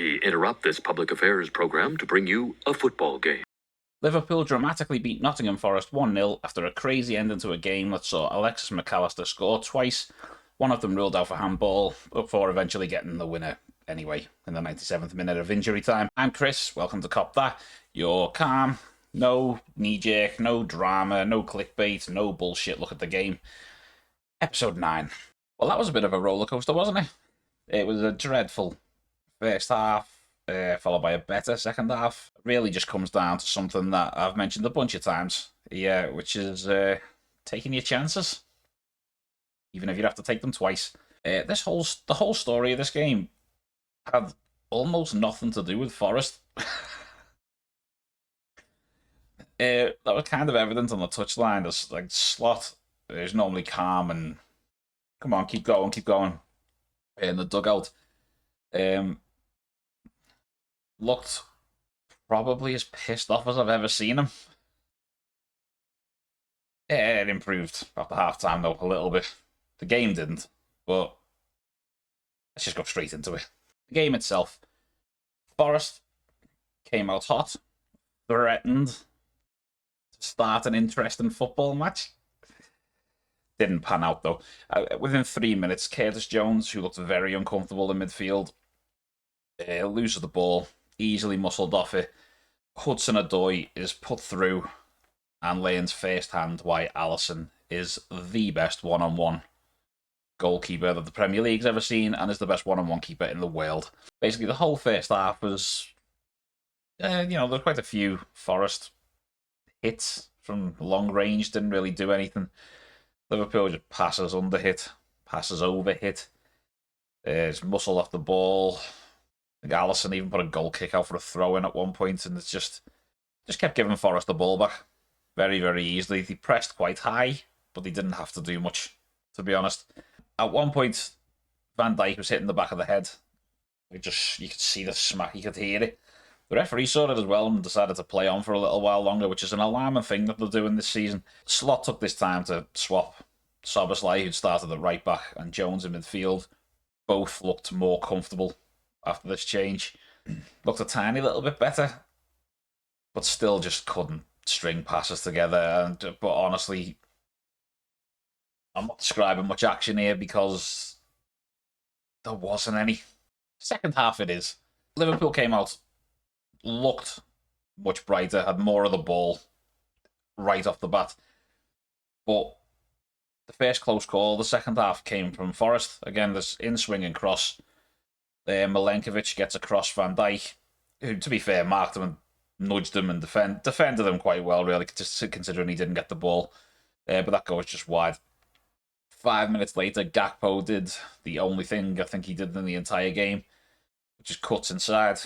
We interrupt this public affairs program to bring you a football game. Liverpool dramatically beat Nottingham Forest 1-0 after a crazy ending to a game that saw Alexis McAllister score twice, one of them ruled out for handball, before eventually getting the winner anyway in the 97th minute of injury time. I'm Chris, welcome to Kop That. You're calm, no knee-jerk, no drama, no clickbait, no bullshit look at the game. Episode 9. Well, that was a bit of a rollercoaster, wasn't it? It was a dreadful first half, followed by a better second half. It really just comes down to something that I've mentioned a bunch of times, which is taking your chances, even if you have to take them twice. The whole story of this game had almost nothing to do with Forest. That was kind of evident on the touchline. There's like Slot is normally calm and come on, keep going. In the dugout, looked probably as pissed off as I've ever seen him. It improved after half-time, though, a little bit. The game didn't, but let's just go straight into it. The game itself. Forest came out hot, threatened to start an interesting football match. Didn't pan out, though. Within 3 minutes, Curtis Jones, who looked very uncomfortable in midfield, loses the ball, easily muscled off it. Hudson-Odoi is put through and learns firsthand why Alisson is the best one-on-one goalkeeper that the Premier League's ever seen and is the best one-on-one keeper in the world. Basically, the whole first half was, there's quite a few Forest hits from long range, didn't really do anything. Liverpool just passes under hit, passes over hit. It's muscled off the ball. I think Alisson even put a goal kick out for a throw in at one point, and it's just kept giving Forest the ball back very, very easily. They pressed quite high, but they didn't have to do much, to be honest. At one point, Van Dijk was hitting the back of the head. You could see the smack, you could hear it. The referee saw it as well and decided to play on for a little while longer, which is an alarming thing that they're doing this season. Slot took this time to swap Szoboszlai, who'd started at right back, and Jones in midfield. Both looked more comfortable after this change. Looked a tiny little bit better, but still just couldn't string passes together. But honestly, I'm not describing much action here because there wasn't any. Second half it is. Liverpool came out, looked much brighter, had more of the ball right off the bat. But the first close call, the second half, came from Forest. Again, this in-swing and cross. Milenkovic gets across Van Dijk, who, to be fair, marked him and nudged him and defended him quite well, really, just considering he didn't get the ball. But that goes just wide. 5 minutes later, Gakpo did the only thing I think he did in the entire game, which is cuts inside.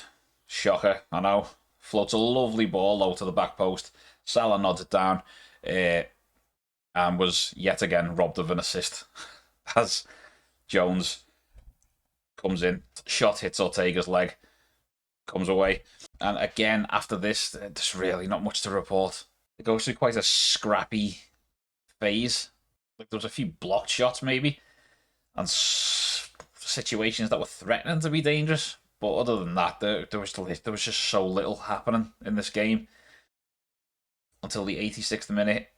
Shocker, I know. Floats a lovely ball low to the back post. Salah nods it down, and was yet again robbed of an assist as Jones comes in. Shot hits Ortega's leg, comes away. And again, after this, there's really not much to report. It goes through quite a scrappy phase. Like there was a few blocked shots, maybe, and situations that were threatening to be dangerous. But other than that, there was just so little happening in this game until the 86th minute,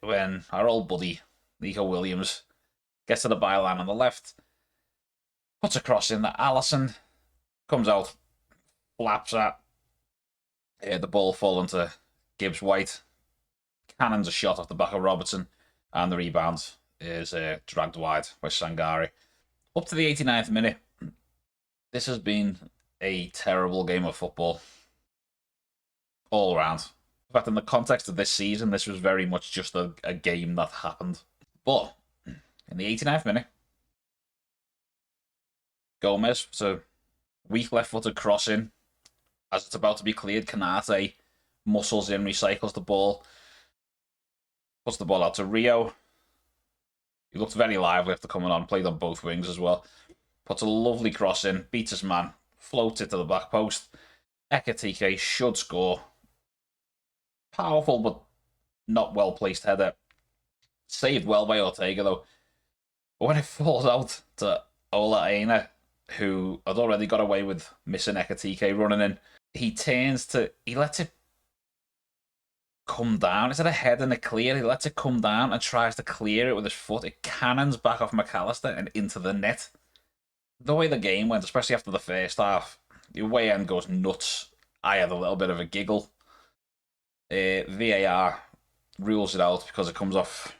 when our old buddy Nico Williams gets to the byline on the left, puts a cross in that Alisson comes out, flaps at the ball falling to Gibbs-White, cannons a shot off the back of Robertson, and the rebound is dragged wide by Sangare. Up to the 89th minute, this has been a terrible game of football all around. In fact, in the context of this season, this was very much just a game that happened. But in the 89th minute, Gomez, it's a weak left-footed crossing. As it's about to be cleared, Kanate muscles in, recycles the ball, puts the ball out to Rio. He looked very lively after coming on, played on both wings as well. Puts a lovely cross in, beats his man, floats it to the back post. Ekitike should score. Powerful but not well-placed header. Saved well by Ortega, though. But when it falls out to Ola Aina, who had already got away with missing Ekatike running in. He lets it come down. Instead of heading it clear, he lets it come down and tries to clear it with his foot. It cannons back off McAllister and into the net. The way the game went, especially after the first half, the away end goes nuts. I had a little bit of a giggle. VAR rules it out because it comes off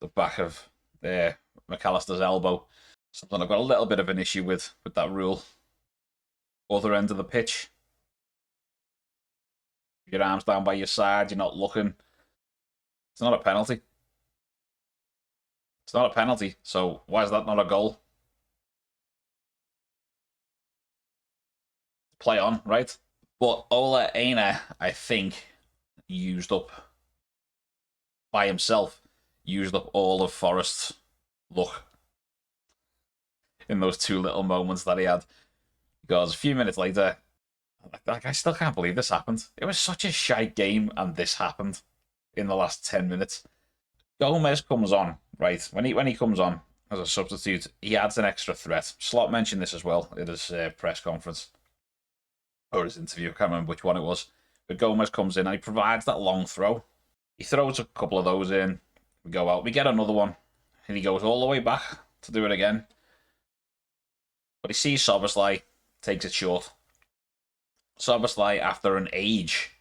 the back of McAllister's elbow. Something I've got a little bit of an issue with that rule. Other end of the pitch. Your arms down by your side, you're not looking. It's not a penalty. It's not a penalty, so why is that not a goal? Play on, right? But Ola Aina, I think, by himself, used up all of Forest's luck in those two little moments that he had. Because a few minutes later, I still can't believe this happened. It was such a shite game, and this happened in the last 10 minutes. Gomez comes on, right? When he comes on as a substitute, he adds an extra threat. Slot mentioned this as well in his press conference, or his interview, I can't remember which one it was. But Gomez comes in and he provides that long throw. He throws a couple of those in. We go out. We get another one. And he goes all the way back to do it again. But he sees Szoboszlai, takes it short. Szoboszlai, after an age,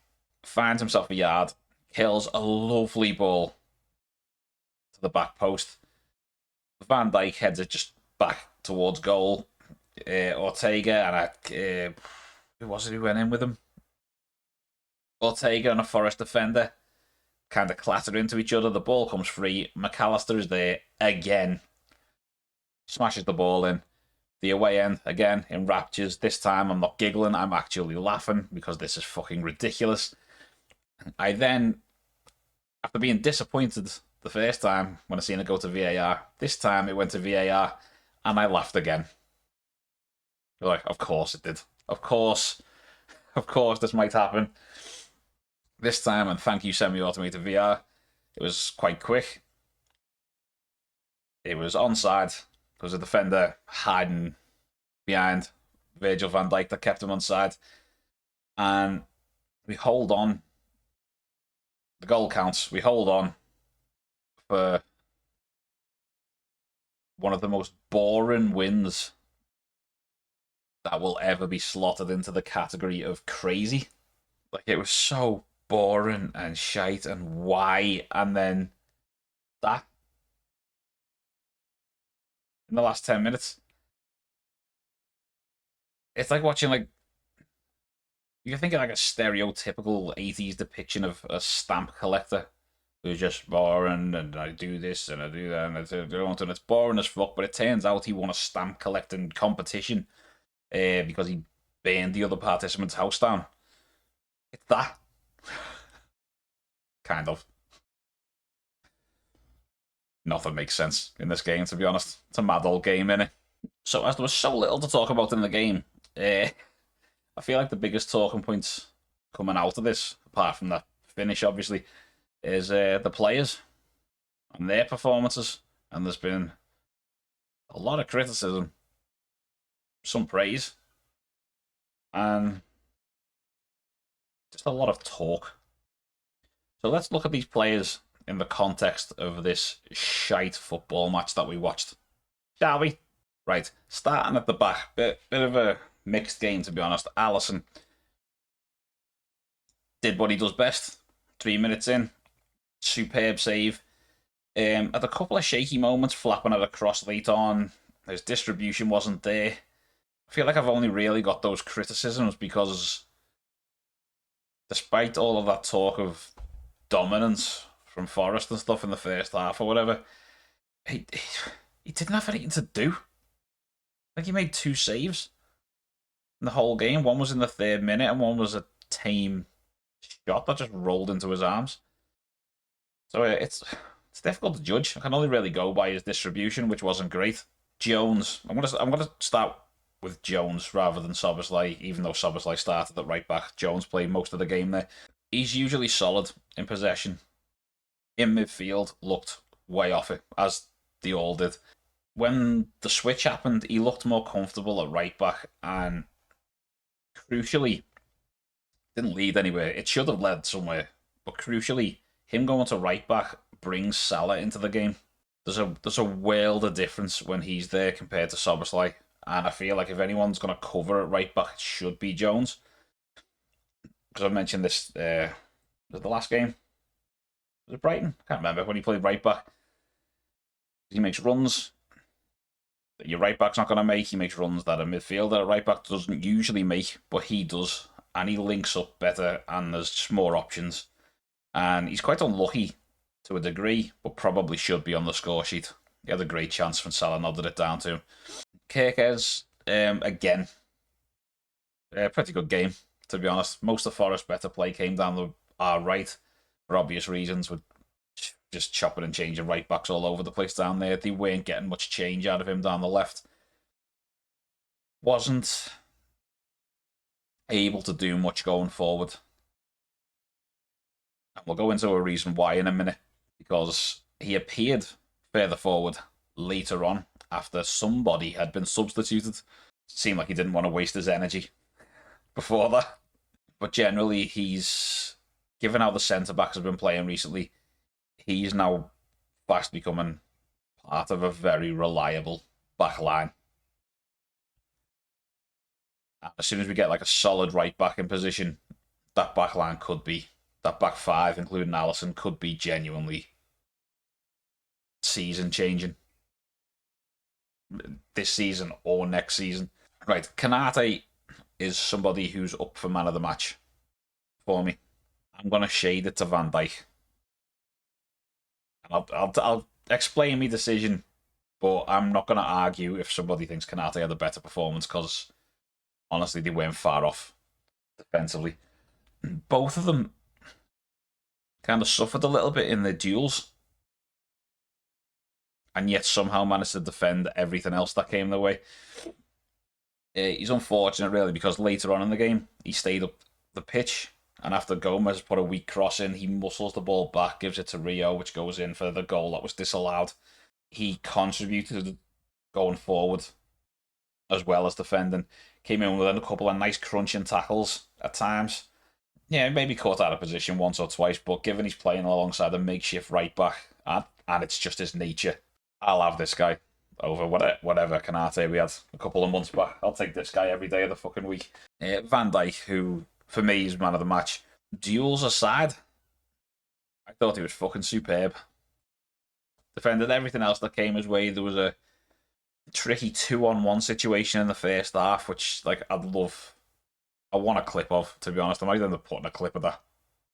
finds himself a yard, kills a lovely ball to the back post. Van Dijk heads it just back towards goal. Ortega and who was it who went in with him? Ortega and a Forest defender kind of clatter into each other. The ball comes free. McAllister is there again. Smashes the ball in. The away end, again, in raptures. This time I'm not giggling, I'm actually laughing because this is fucking ridiculous. I then, after being disappointed the first time when I seen it go to VAR, this time it went to VAR and I laughed again. You're like, of course it did. Of course this might happen. This time, and thank you semi-automated VR, it was quite quick. It was onside. There was a defender hiding behind Virgil van Dijk that kept him onside. And we hold on. The goal counts. We hold on for one of the most boring wins that will ever be slotted into the category of crazy. Like, it was so boring and shite, and why? And then that in the last 10 minutes. It's like watching, like, you think of like a stereotypical 80s depiction of a stamp collector who's just boring, and I do this and I do that and it's boring as fuck, but it turns out he won a stamp collecting competition because he burned the other participant's house down. It's that. Kind of. Nothing makes sense in this game, to be honest. It's a mad old game, innit? So, as there was so little to talk about in the game, I feel like the biggest talking points coming out of this, apart from that finish, obviously, is the players and their performances. And there's been a lot of criticism, some praise, and just a lot of talk. So let's look at these players in the context of this shite football match that we watched. Shall we? Right, starting at the back. Bit of a mixed game, to be honest. Alisson did what he does best. 3 minutes in. Superb save. Had a couple of shaky moments, flapping at a cross late on. His distribution wasn't there. I feel like I've only really got those criticisms because despite all of that talk of dominance from Forest and stuff in the first half or whatever, he didn't have anything to do. Like, he made 2 saves in the whole game. One was in the 3rd minute and one was a tame shot that just rolled into his arms. So it's difficult to judge. I can only really go by his distribution, which wasn't great. Jones, I'm gonna start with Jones rather than Szoboszlai, even though Szoboszlai started at right back. Jones played most of the game there. He's usually solid in possession. In midfield, looked way off it, as they all did. when the switch happened, he looked more comfortable at right back, and crucially, didn't lead anywhere. It should have led somewhere, but crucially, him going to right back brings Salah into the game. There's a world of difference when he's there compared to Szoboszlai, and I feel like if anyone's going to cover at right back, it should be Jones. Because I mentioned this, was the last game? Was it Brighton? I can't remember when he played right back. He makes runs that your right back's not going to make. He makes runs that a midfielder at right back doesn't usually make, but he does, and he links up better, and there's just more options. And he's quite unlucky to a degree, but probably should be on the score sheet. He had a great chance when Salah nodded it down to him. Kerkez, again, a pretty good game, to be honest. Most of Forest's better play came down our right, for obvious reasons, with just chopping and changing right backs all over the place down there. They weren't getting much change out of him down the left. Wasn't able to do much going forward. And we'll go into a reason why in a minute, because he appeared further forward later on after somebody had been substituted. It seemed like he didn't want to waste his energy before that. But generally, he's, given how the centre-backs have been playing recently, he's now fast becoming part of a very reliable back line. And as soon as we get like a solid right back in position, that back line could be, that back five, including Alisson, could be genuinely season changing. This season or next season. Right, Konate is somebody who's up for man of the match for me. I'm going to shade it to Van Dijk. And I'll explain my decision, but I'm not going to argue if somebody thinks Konate had a better performance, because honestly, they weren't far off defensively. Both of them kind of suffered a little bit in their duels, and yet somehow managed to defend everything else that came their way. He's unfortunate, really, because later on in the game, he stayed up the pitch, and after Gomez put a weak cross in, he muscles the ball back, gives it to Rio, which goes in for the goal that was disallowed. He contributed going forward as well as defending. Came in with a couple of nice crunching tackles at times. Yeah, maybe caught out of position once or twice, but given he's playing alongside a makeshift right back, and it's just his nature, I'll have this guy over whatever Konate we had a couple of months back. I'll take this guy every day of the fucking week. Van Dijk, who for me is man of the match. Duels aside, I thought he was fucking superb. Defended everything else that came his way. There was a tricky 2-on-1 situation in the first half, which like I want a clip of, to be honest. I might end up putting a clip of that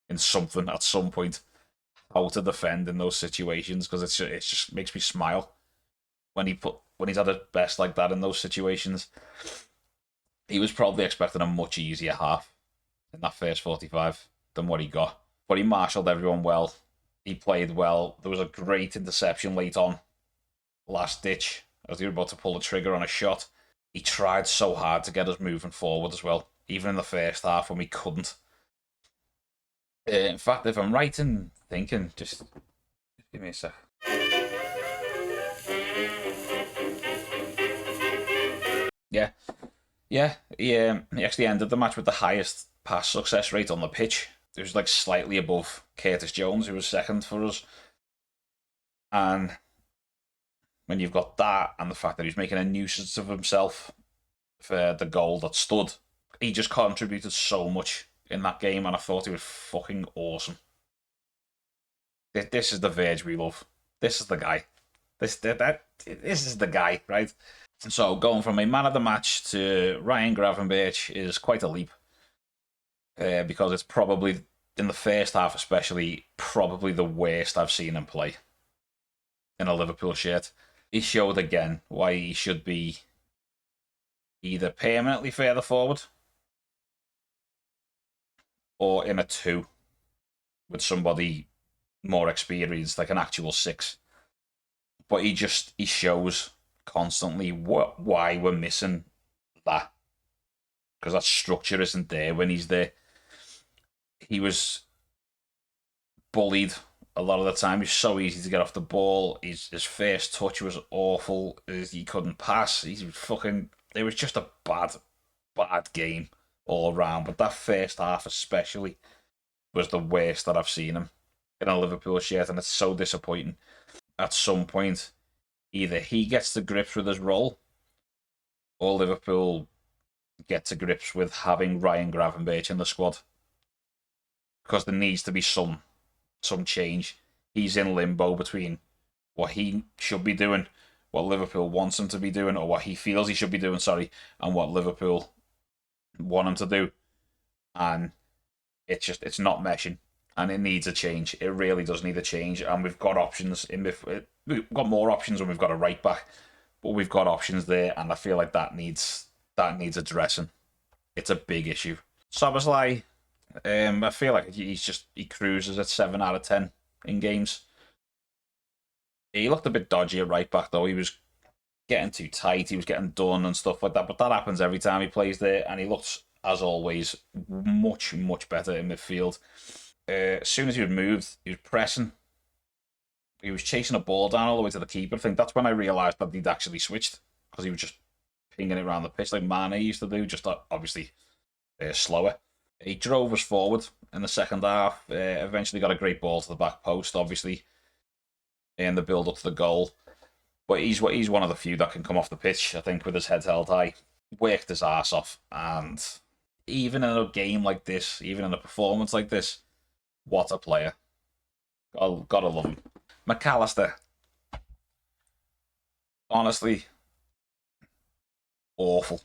in something at some point. How to defend in those situations, because it just makes me smile when he's at his best like that in those situations. He was probably expecting a much easier half in that first 45 than what he got, but he marshalled everyone well. He played well. There was a great interception late on, last ditch, as they were about to pull the trigger on a shot. He tried so hard to get us moving forward as well, even in the first half when we couldn't. In fact, if I'm right in thinking, just give me a sec. Yeah. He actually ended the match with the highest pass success rate on the pitch. It was like slightly above Curtis Jones, who was second for us. And when you've got that and the fact that he's making a nuisance of himself for the goal that stood, he just contributed so much in that game, and I thought he was fucking awesome. This is the Verge we love. This is the guy. This is the guy, right? And so going from a man of the match to Ryan Gravenberch is quite a leap, because it's probably, in the first half especially, probably the worst I've seen him play in a Liverpool shirt. He showed again why he should be either permanently further forward or in a 2 with somebody more experienced, like an actual 6. But he shows constantly why we're missing that, because that structure isn't there when he's there. He was bullied a lot of the time. He's so easy to get off the ball. His first touch was awful. He couldn't pass. It was just a bad game all around. But that first half especially was the worst that I've seen him in a Liverpool shirt, and it's so disappointing. At some point, either he gets to grips with his role, or Liverpool get to grips with having Ryan Gravenberch in the squad, because there needs to be some change. He's in limbo between what he should be doing, what Liverpool wants him to be doing, or what he feels he should be doing, and what Liverpool want him to do. And it's not meshing, and it needs a change. It really does need a change, and we've got options. We've got more options when we've got a right back, but we've got options there, and I feel like that needs addressing. It's a big issue. Szoboszlai, I feel like he cruises at 7 out of 10 in games. He looked a bit dodgy at right back though. He was getting too tight. He was getting done and stuff like that. But that happens every time he plays there, and he looks, as always, much better in midfield. As soon as he was moved, he was pressing. He was chasing a ball down all the way to the keeper. I think that's when I realised that he'd actually switched, because he was just pinging it around the pitch like Mane used to do, just obviously slower. He drove us forward in the second half. Eventually got a great ball to the back post, obviously, in the build up to the goal. But he's one of the few that can come off the pitch, I think, with his head held high. Worked his arse off, and even in a game like this, even in a performance like this, what a player. Gotta love him. McAllister, honestly, awful.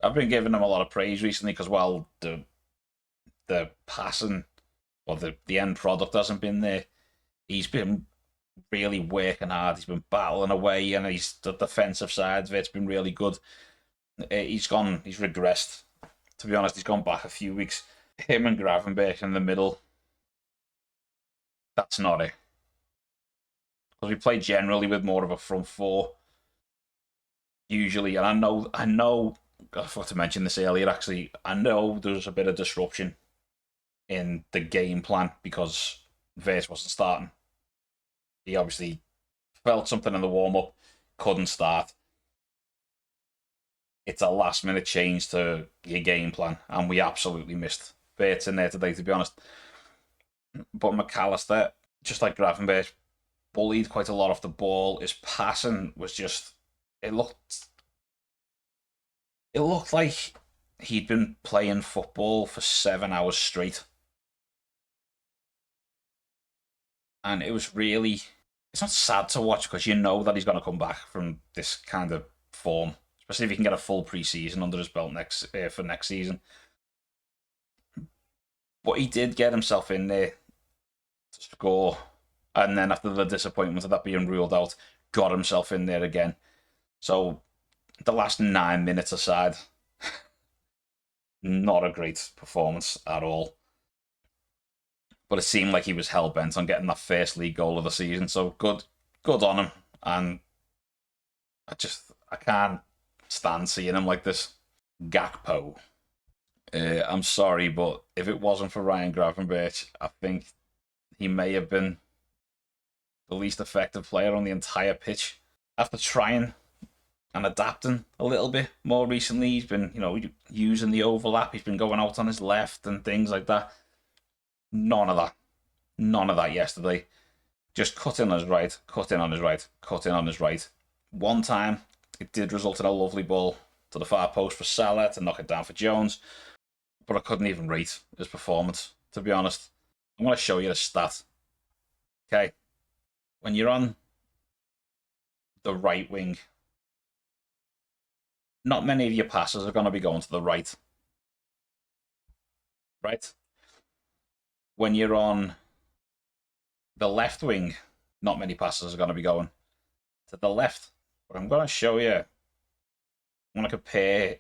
I've been giving him a lot of praise recently because, well, the passing or the end product hasn't been there. He's been really working hard. He's been battling away, and the defensive side of it's been really good. He's regressed. To be honest, he's gone back a few weeks. Him and Gravenberch in the middle, that's not it. Because we play generally with more of a front four, usually. And I know, I forgot to mention this earlier, actually. I know there was a bit of disruption in the game plan because Verts wasn't starting. He obviously felt something in the warm-up, couldn't start. It's a last-minute change to your game plan, and we absolutely missed Verts in there today, to be honest. But McAllister, just like Gravenberch, bullied quite a lot off the ball. His passing was just... It looked like he'd been playing football for 7 hours straight. And it was really... It's not sad to watch because you know that he's going to come back from this kind of form, especially if he can get a full pre-season under his belt for next season. But he did get himself in there to score, and then after the disappointment of that being ruled out, got himself in there again. So the last 9 minutes aside, not a great performance at all. But it seemed like he was hell-bent on getting that first league goal of the season. So good on him. And I can't stand seeing him like this. Gakpo. I'm sorry, but if it wasn't for Ryan Gravenberch, I think he may have been the least effective player on the entire pitch. After trying and adapting a little bit more recently, he's been, using the overlap. He's been going out on his left and things like that. None of that yesterday. Just cut in on his right, cut in on his right, cut in on his right. One time, it did result in a lovely ball to the far post for Salah to knock it down for Jones, but I couldn't even rate his performance, to be honest. I'm going to show you the stat. Okay, when you're on the right wing, not many of your passes are going to be going to the right. Right? When you're on the left wing, not many passes are going to be going to the left. But I'm going to show you, I'm going to compare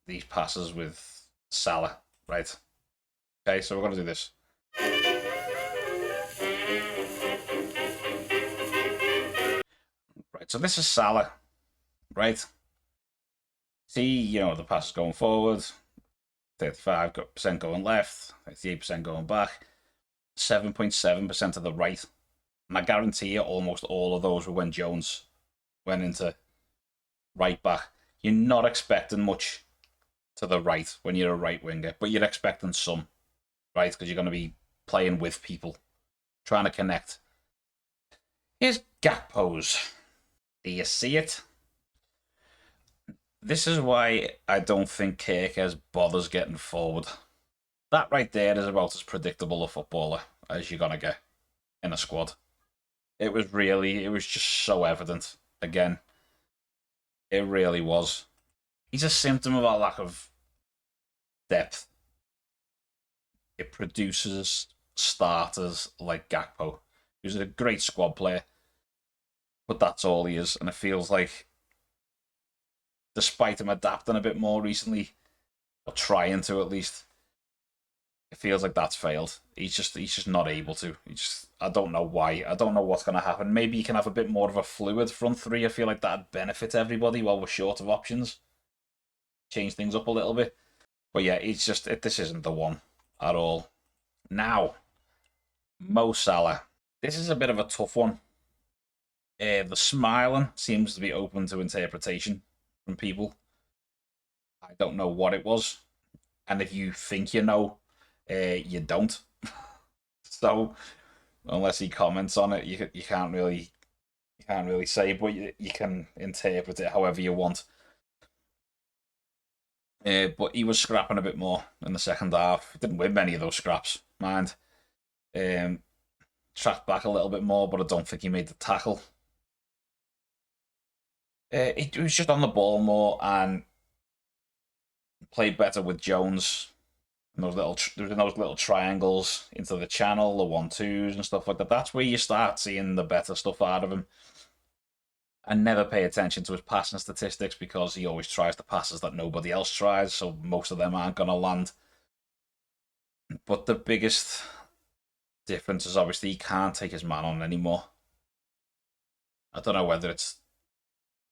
these passes with Salah, right? Okay, so we're going to do this. Right, so this is Salah, right? See, the pass is going forward, 35% going left, 38% going back. 7.7% to the right. And I guarantee you almost all of those were when Jones went into right back. You're not expecting much to the right when you're a right winger, but you're expecting some, right? Because you're going to be playing with people, trying to connect. Here's Gakpo's. Do you see it? This is why I don't think Kirkes bothers getting forward. That right there is about as predictable a footballer as you're going to get in a squad. It was just so evident. Again, it really was. He's a symptom of our lack of depth. It produces starters like Gakpo, who's a great squad player, but that's all he is. And it feels like, despite him adapting a bit more recently, or trying to at least, it feels like that's failed. He's just not able to. I don't know why. I don't know what's going to happen. Maybe you can have a bit more of a fluid front three. I feel like that'd benefit everybody while we're short of options. Change things up a little bit. But yeah, this isn't the one at all. Now, Mo Salah. This is a bit of a tough one. The smiling seems to be open to interpretation from people. I don't know what it was. And if you think you know, you don't. So, unless he comments on it, you can't really say, but you can interpret it however you want. But he was scrapping a bit more in the second half. Didn't win many of those scraps, mind. Tracked back a little bit more, but I don't think he made the tackle. He was just on the ball more and played better with Jones. And those little triangles into the channel, the 1-2s and stuff like that. That's where you start seeing the better stuff out of him. And never pay attention to his passing statistics because he always tries the passes that nobody else tries, so most of them aren't going to land. But the biggest difference is obviously he can't take his man on anymore. I don't know whether it's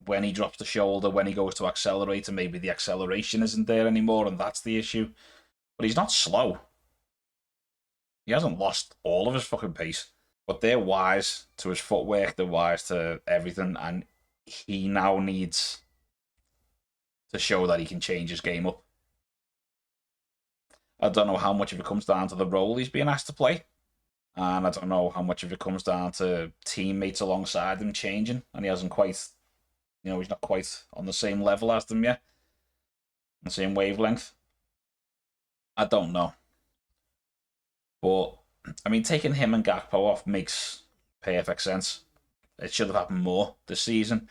when he drops the shoulder, when he goes to accelerate, and maybe the acceleration isn't there anymore, and that's the issue. But he's not slow. He hasn't lost all of his fucking pace. But they're wise to his footwork, they're wise to everything, and he now needs to show that he can change his game up. I don't know how much of it comes down to the role he's being asked to play, and I don't know how much of it comes down to teammates alongside him changing, and he hasn't quite, he's not quite on the same level as them yet, the same wavelength. I don't know. But, I mean, taking him and Gakpo off makes perfect sense. It should have happened more this season.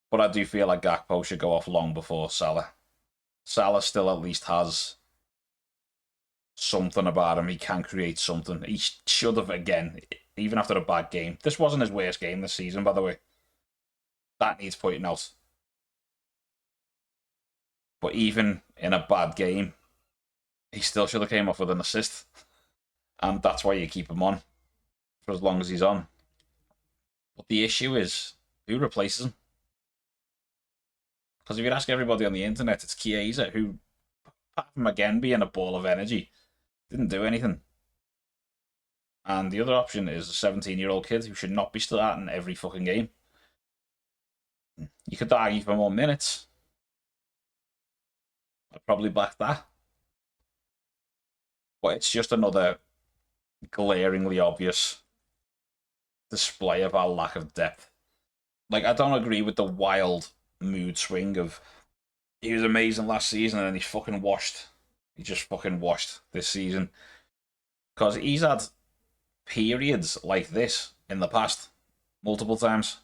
But I do feel like Gakpo should go off long before Salah. Salah still at least has something about him. He can create something. He should have, again, even after a bad game. This wasn't his worst game this season, by the way. That needs pointing out. But even in a bad game, he still should have came off with an assist. And that's why you keep him on for as long as he's on. But the issue is, who replaces him? Because if you ask everybody on the internet, it's Chiesa, who, apart from again being a ball of energy, didn't do anything. And the other option is a 17-year-old kid who should not be starting every fucking game. You could argue for more minutes. I'd probably back that. But it's just another glaringly obvious display of our lack of depth. Like, I don't agree with the wild mood swing of he was amazing last season and then he's fucking washed. He just fucking washed this season. Because he's had periods like this in the past, multiple times.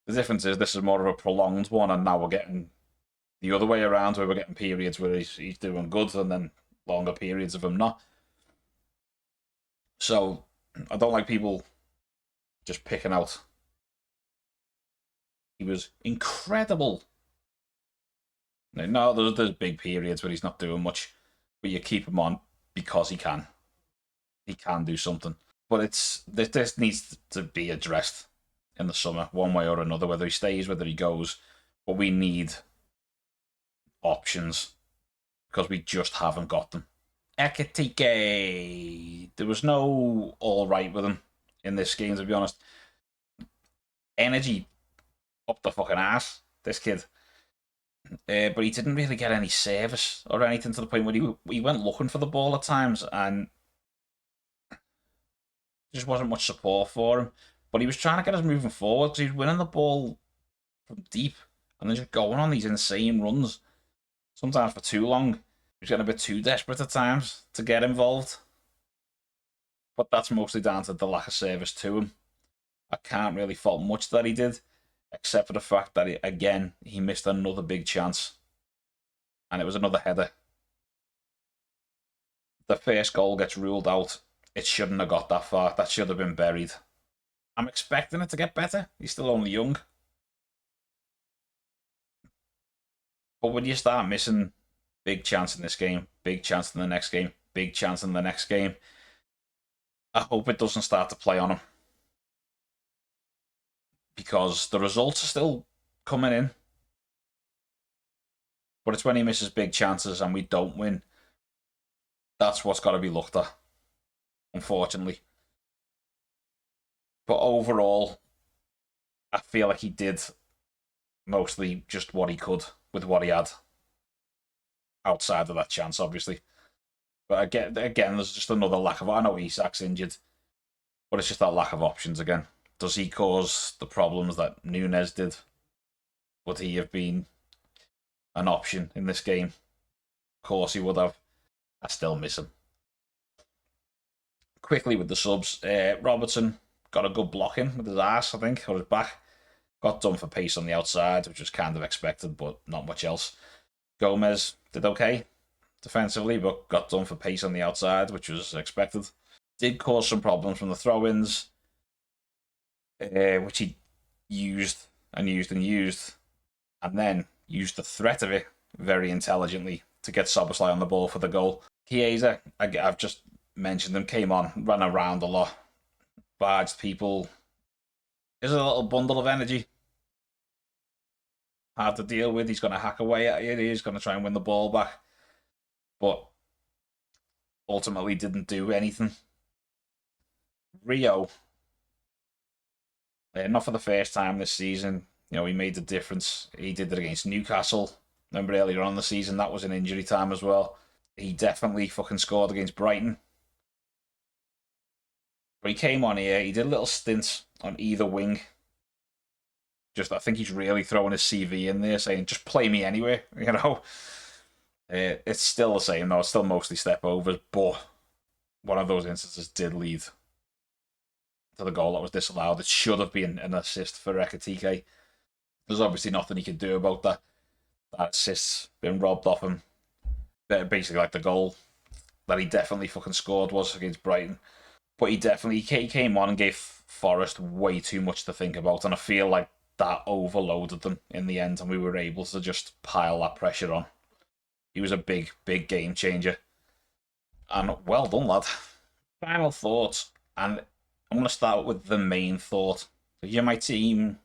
The difference is this is more of a prolonged one, and now we're getting the other way around, where we're getting periods where he's doing good and then longer periods of him not. So I don't like people just picking out. He was incredible. No, there's big periods where he's not doing much, but you keep him on because he can. He can do something. But this needs to be addressed in the summer, one way or another, whether he stays, whether he goes. But we need options because we just haven't got them. Ekitike. There was no all right with him in this game, to be honest. Energy up the fucking ass, this kid. But he didn't really get any service or anything, to the point where he went looking for the ball at times, and just wasn't much support for him. But he was trying to get us moving forward, because he was winning the ball from deep and then just going on these insane runs, sometimes for too long. He was getting a bit too desperate at times to get involved. But that's mostly down to the lack of service to him. I can't really fault much that he did, except for the fact that, he missed another big chance. And it was another header. The first goal gets ruled out. It shouldn't have got that far. That should have been buried. I'm expecting it to get better. He's still only young. But when you start missing big chance in this game, big chance in the next game, big chance in the next game, I hope it doesn't start to play on him. Because the results are still coming in. But it's when he misses big chances and we don't win. That's what's got to be looked at, unfortunately. But overall, I feel like he did mostly just what he could with what he had. Outside of that chance, obviously. But again, there's just another lack of... I know Isak's injured, but it's just that lack of options again. Does he cause the problems that Nunes did? Would he have been an option in this game? Of course he would have. I still miss him. Quickly with the subs, Robertson got a good blocking with his ass, I think, or his back. Got done for pace on the outside, which was kind of expected, but not much else. Gomez did okay defensively, but got done for pace on the outside, which was expected. Did cause some problems from the throw-ins, which he used, and then used the threat of it very intelligently to get Szoboszlai on the ball for the goal. Chiesa, I've just mentioned him, came on, ran around a lot, barged people. Is a little bundle of energy. Hard to deal with. He's going to hack away at you. He's going to try and win the ball back. But ultimately didn't do anything. Rio, not for the first time this season. He made the difference. He did it against Newcastle. Remember earlier on in the season, that was in injury time as well. He definitely fucking scored against Brighton. But he came on here, he did a little stint on either wing. I think he's really throwing his CV in there, saying, just play me anyway, It's still the same, though. It's still mostly step overs, but one of those instances did lead to the goal that was disallowed. It should have been an assist for Ekitike. There's obviously nothing he could do about that. That assist's been robbed off him. Basically, like the goal that he definitely fucking scored was against Brighton. But he came on and gave Forest way too much to think about, and I feel like that overloaded them in the end, and we were able to just pile that pressure on. He was a big, big game changer. And well done, lad. Final thoughts, and I'm going to start with the main thought. You might think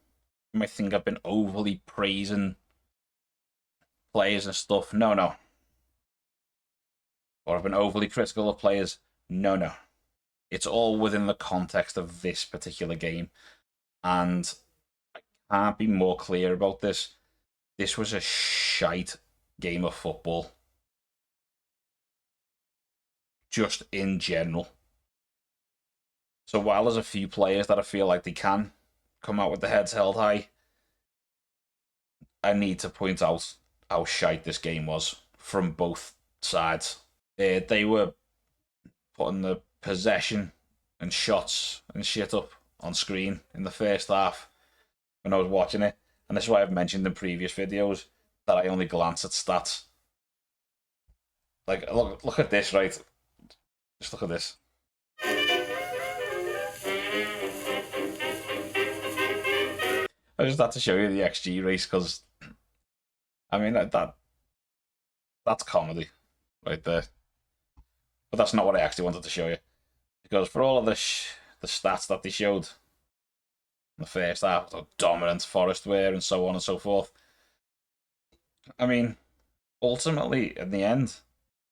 I've been overly praising players and stuff. No. Or I've been overly critical of players. No. It's all within the context of this particular game. And I can't be more clear about this. This was a shite game of football. Just in general. So while there's a few players that I feel like they can come out with their heads held high, I need to point out how shite this game was from both sides. They were putting the possession and shots and shit up on screen in the first half when I was watching it. And this is why I've mentioned in previous videos that I only glance at stats. Like, look at this, right? Just look at this. I just had to show you the XG race because, I mean, that's comedy right there. But that's not what I actually wanted to show you. Because for all of the stats that they showed in the first half, how dominant Forest were and so on and so forth, I mean, ultimately, in the end,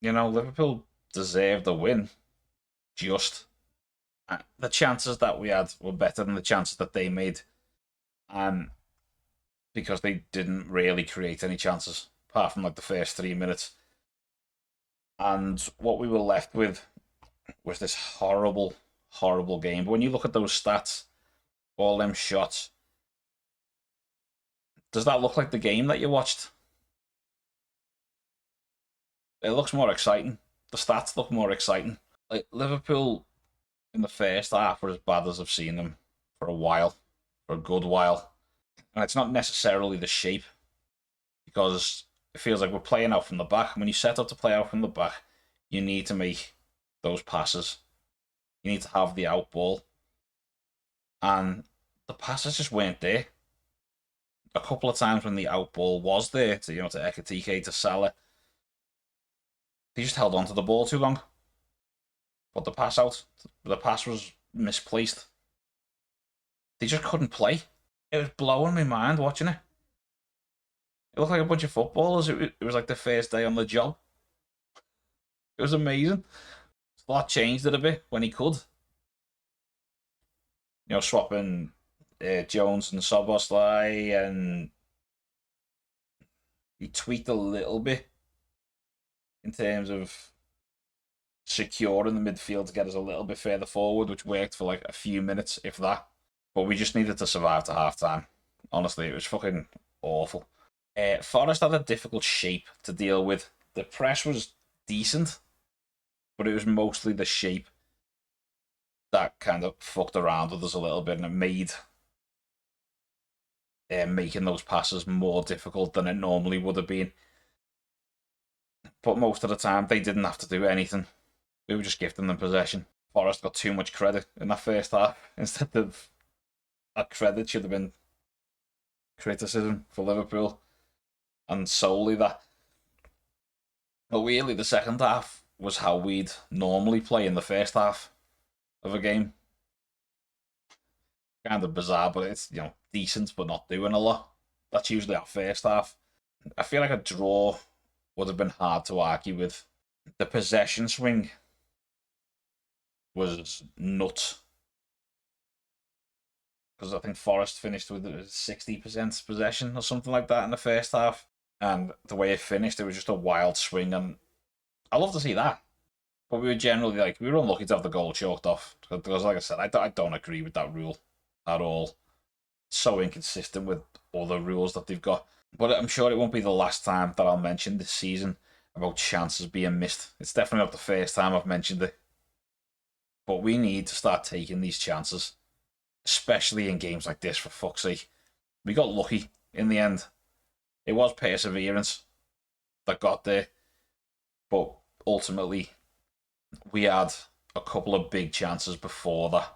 Liverpool deserved the win. Just the chances that we had were better than the chances that they made, because they didn't really create any chances apart from like the first 3 minutes. And what we were left with was this horrible, horrible game. But when you look at those stats, all them shots, does that look like the game that you watched? It looks more exciting. The stats look more exciting. Like Liverpool in the first half were as bad as I've seen them for a while, for a good while. And it's not necessarily the shape, because it feels like we're playing out from the back. When you set up to play out from the back, you need to make those passes. You need to have the out ball. And the passes just weren't there. A couple of times when the out ball was there to Ekitike, to Salah, they just held on to the ball too long. Put the pass out. The pass was misplaced. They just couldn't play. It was blowing my mind watching it. It looked like a bunch of footballers. It was like the first day on the job. It was amazing. That changed it a bit when he could. Swapping Jones and Soboslai, and he tweaked a little bit in terms of securing the midfield to get us a little bit further forward, which worked for like a few minutes, if that. But we just needed to survive to half time. Honestly, it was fucking awful. Forest had a difficult shape to deal with. The press was decent, but it was mostly the shape that kind of fucked around with us a little bit, and it made making those passes more difficult than it normally would have been. But most of the time, they didn't have to do anything. We were just gifting them possession. Forest got too much credit in that first half. Instead of that credit, should have been criticism for Liverpool, and solely that. But really, the second half was how we'd normally play in the first half of a game. Kind of bizarre, but it's decent, but not doing a lot. That's usually our first half. I feel like a draw would have been hard to argue with. The possession swing was nuts, because I think Forest finished with 60% possession or something like that in the first half, and the way it finished, it was just a wild swing, and I love to see that. But we were generally we were unlucky to have the goal chalked off, because like I said, I don't agree with that rule at all. It's so inconsistent with other rules that they've got. But I'm sure it won't be the last time that I'll mention this season about chances being missed. It's definitely not the first time I've mentioned it. But we need to start taking these chances, especially in games like this, for fuck's sake. We got lucky in the end. It was perseverance that got there. But ultimately, we had a couple of big chances before that,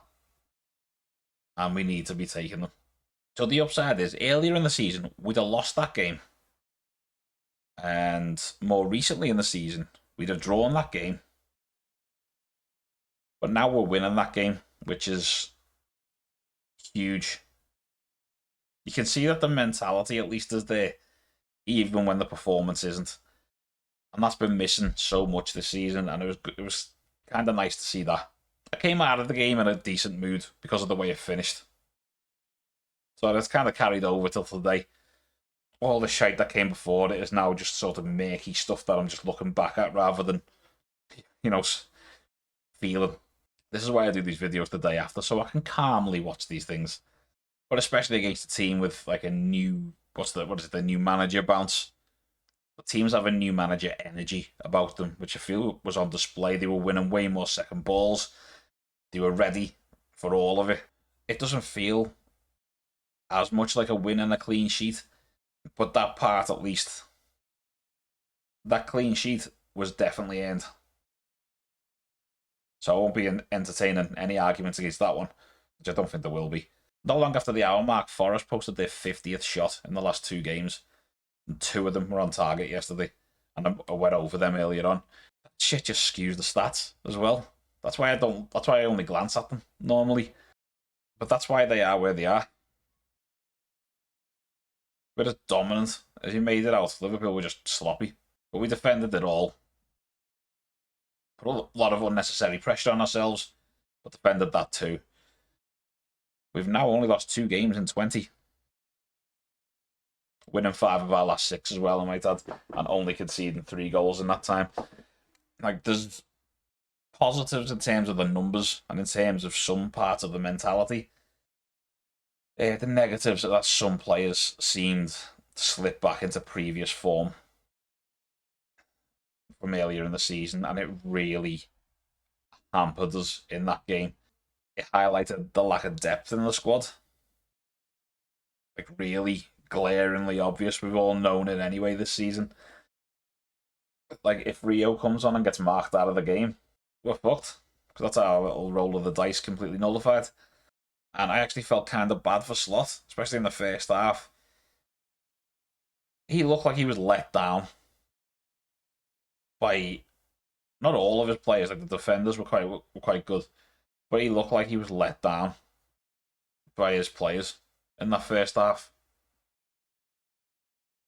and we need to be taking them. So the upside is, earlier in the season, we'd have lost that game. And more recently in the season, we'd have drawn that game. But now we're winning that game, which is huge. You can see that the mentality at least is there, even when the performance isn't. And that's been missing so much this season, and it was kind of nice to see that. I came out of the game in a decent mood because of the way it finished. So it's kind of carried over till today. All the shite that came before it is now just sort of murky stuff that I'm just looking back at rather than, feeling. This is why I do these videos the day after, so I can calmly watch these things. But especially against a team with like a new, the new manager bounce. The teams have a new manager energy about them, which I feel was on display. They were winning way more second balls. They were ready for all of it. It doesn't feel as much like a win and a clean sheet, but that part at least, that clean sheet was definitely earned. So I won't be entertaining any arguments against that one, which I don't think there will be. Not long after the hour mark, Forest posted their 50th shot in the last 2 games. And 2 of them were on target yesterday, and I went over them earlier on. That shit just skews the stats as well. That's why I only glance at them normally. But that's why they are where they are. We're just dominant. As you made it out, Liverpool were just sloppy. But we defended it all. put a lot of unnecessary pressure on ourselves, but defended that too. We've now only lost 2 games in 20. Winning 5 of our last 6 as well, I might add, and only conceding 3 goals in that time. Like, there's positives in terms of the numbers and in terms of some parts of the mentality. The negatives are that some players seemed to slip back into previous form from earlier in the season, and it really hampered us in that game. It highlighted the lack of depth in the squad. Like, really glaringly obvious. We've all known it anyway this season. Like, if Rio comes on and gets marked out of the game, we're fucked. Because that's our little roll of the dice completely nullified. And I actually felt kind of bad for Slot, especially in the first half. He looked like he was let down by not all of his players. Like, the defenders were quite good, but he looked like he was let down by his players in that first half.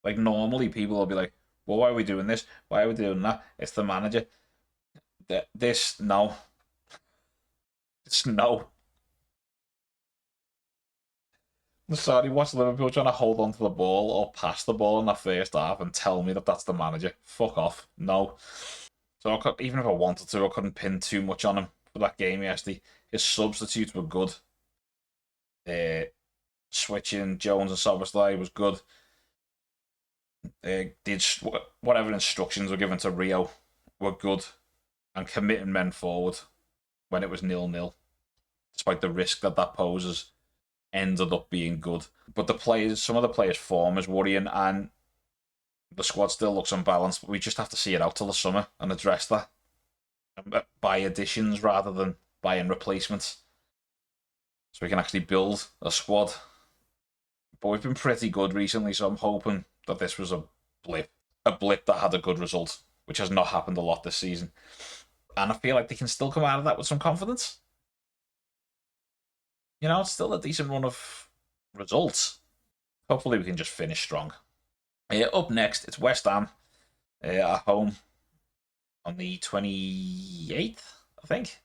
Like, normally people will be like, well, why are we doing this? Why are we doing that? It's the manager. No. It's no. Sorry, watch Liverpool trying to hold on to the ball or pass the ball in that first half and tell me that that's the manager. Fuck off. No. So even if I wanted to, I couldn't pin too much on him for that game yesterday. His substitutes were good. Switching Jones and Soboslai was good. Did whatever instructions were given to Rio were good, and committing men forward when it was 0-0, despite the risk that poses, ended up being good. But some of the players' form is worrying, and the squad still looks unbalanced. But we just have to see it out till the summer and address that by additions rather than buying replacements, so we can actually build a squad. But we've been pretty good recently, so I'm hoping that this was a blip that had a good result, which has not happened a lot this season. And I feel like they can still come out of that with some confidence. It's still a decent run of results. Hopefully we can just finish strong. Up next, it's West Ham at home on the 28th, I think.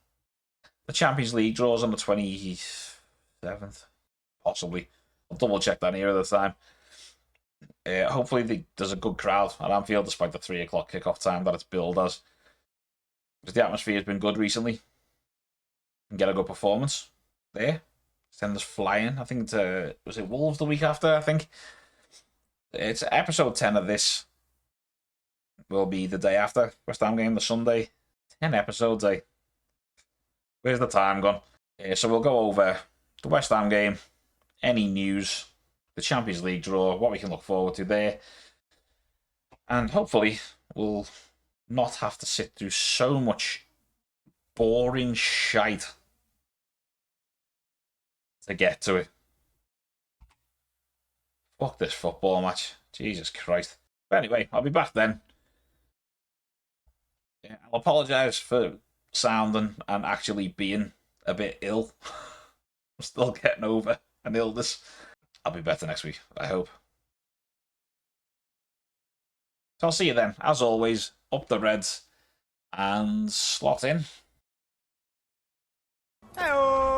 The Champions League draws on the 27th, possibly. I'll double check that near the time. Hopefully there's a good crowd at Anfield, despite the 3 o'clock kickoff time that it's billed as. Because the atmosphere has been good recently. And get a good performance there. Send us flying. I think was it Wolves the week after, I think. It's episode 10 of this. Will be the day after West Ham game, the Sunday. 10 episodes, eh? Where's the time gone? So we'll go over the West Ham game, any news, the Champions League draw, what we can look forward to there. And hopefully we'll not have to sit through so much boring shite to get to it. Fuck this football match. Jesus Christ. But anyway, I'll be back then. I'll apologise for sounding and actually being a bit ill. I'm still getting over an illness. I'll be better next week, I hope. So I'll see you then. As always, up the Reds and slot in. Hey-oh!